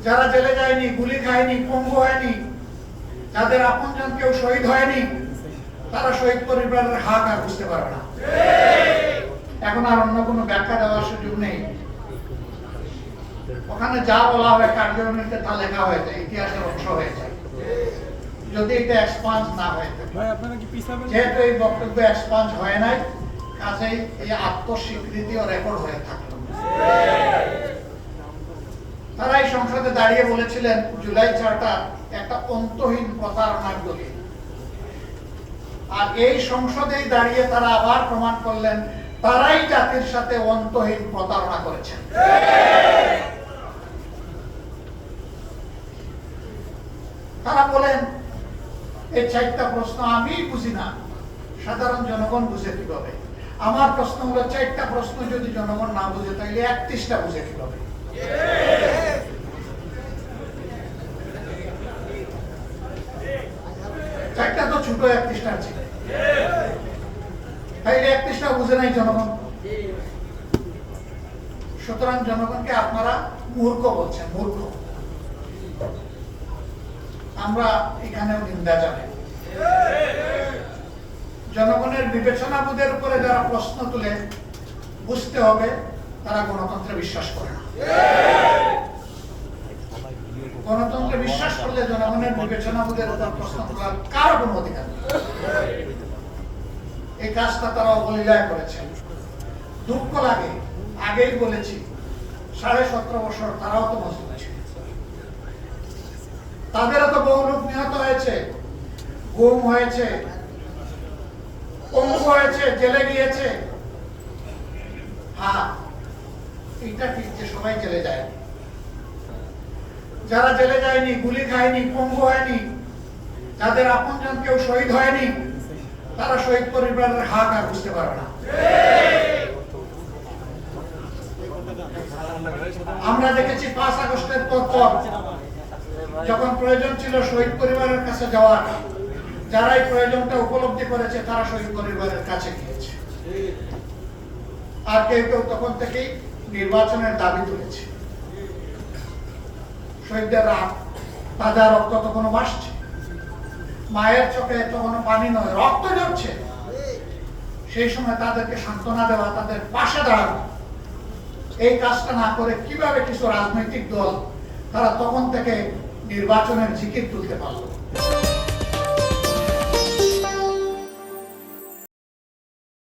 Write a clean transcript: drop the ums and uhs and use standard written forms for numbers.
যারা জেলে যায়নি, গুলি খায়নি, পঙ্গু হয়নি, যাদের আপনজন কেউ শহীদ হয়নি, তারা শহীদ পরিবারের হাক আর বুঝতে পারবে না। এখন আর অন্য কোনো ব্যাখ্যা দেওয়ার সুযোগ নেই। ওখানে যা বলা হয় কার্যক্রমে তা লেখা হয়ে যায়, ইতিহাসের অংশ হয়ে যায়, যদি এটা এক্সপান্স না হয়ে থাকে। যেহেতু এই বক্তব্য এক্সপান্স হয় নাই, কাজেই এই আত্মস্বীকৃতি ও রেকর্ড হয়ে থাকলো। তারা এই সংসদে দাঁড়িয়ে বলেছিলেন জুলাই চার্টার একটা অন্তহীন প্রতারণার দলিল, আর এই সংসদেই দাঁড়িয়ে তারা আবার প্রমাণ করলেন তারাই জাতির সাথে অন্তহীন প্রতারণা করেছেন। তারা বলেন এই 4টা প্রশ্ন আমি বুঝি না, সাধারণ জনগণ বুঝে কিভাবে? আমার প্রশ্ন হলো 4টা প্রশ্ন যদি জনগণ না বুঝে তাহলে 31টা বুঝে কিভাবে? চারটা তো ছোট, 31টা ছিল, তাইলে 31টা বুঝে নাই জনগণ। সুতরাং জনগণকে আপনারা মূর্খ বলছেন, মূর্খ। আমরা এখানেও নিন্দা জানাই। জনগণের বিবেচনাবোধের উপরে যারা প্রশ্ন তুলে, বুঝতে হবে তারা গণতন্ত্রে বিশ্বাস করে না। গণতন্ত্রে বিশ্বাস করলে জনগণের বিবেচনাবোধের উপর প্রশ্ন তোলার কারো কোনো অধিকার নেই। এই কাজটা তারা অবলীলায় করেছেন। দুঃখ লাগে, আগেই বলেছি 17.5 বছর তারাও তো মজলুম ছিল, তাদেরও তো বহু লোক নিহত হয়েছে, গুম হয়েছে, পঙ্গু হয়েছে, জেলে গিয়েছে। হ্যাঁ, এটা ঠিক যে সবাই জেলে যায়। যারা জেলে যায়নি, গুলি খায়নি, পঙ্গু হয়নি, যাদের আপনজন কেউ শহীদ হয়নি, তারা শহীদ পরিবারের হাক আর বুঝতে পারবে না। আমরা দেখেছি 5 আগস্টের পর যখন প্রয়োজন ছিল শহীদ পরিবারের কাছে যাওয়ার, যারা এই প্রয়োজনটা উপলব্ধি করেছে তারা শহীদ পরিবারের কাছে গিয়েছে। আর কেউ কেউ তখন থেকেই নির্বাচনের দাবি তুলেছে। শহীদদের তাজা রক্ত তখনও ভাসছে, মায়ের চোখে তখনও পানি নয়, রক্ত ঝরছে। সেই সময় তাদেরকে সান্ত্বনা দেওয়া, তাদের পাশে দাঁড়ানো, এই কাজটা না করে কিভাবে কিছু রাজনৈতিক দল তারা তখন থেকে নির্বাচনের জিকির তুলতে পারলো?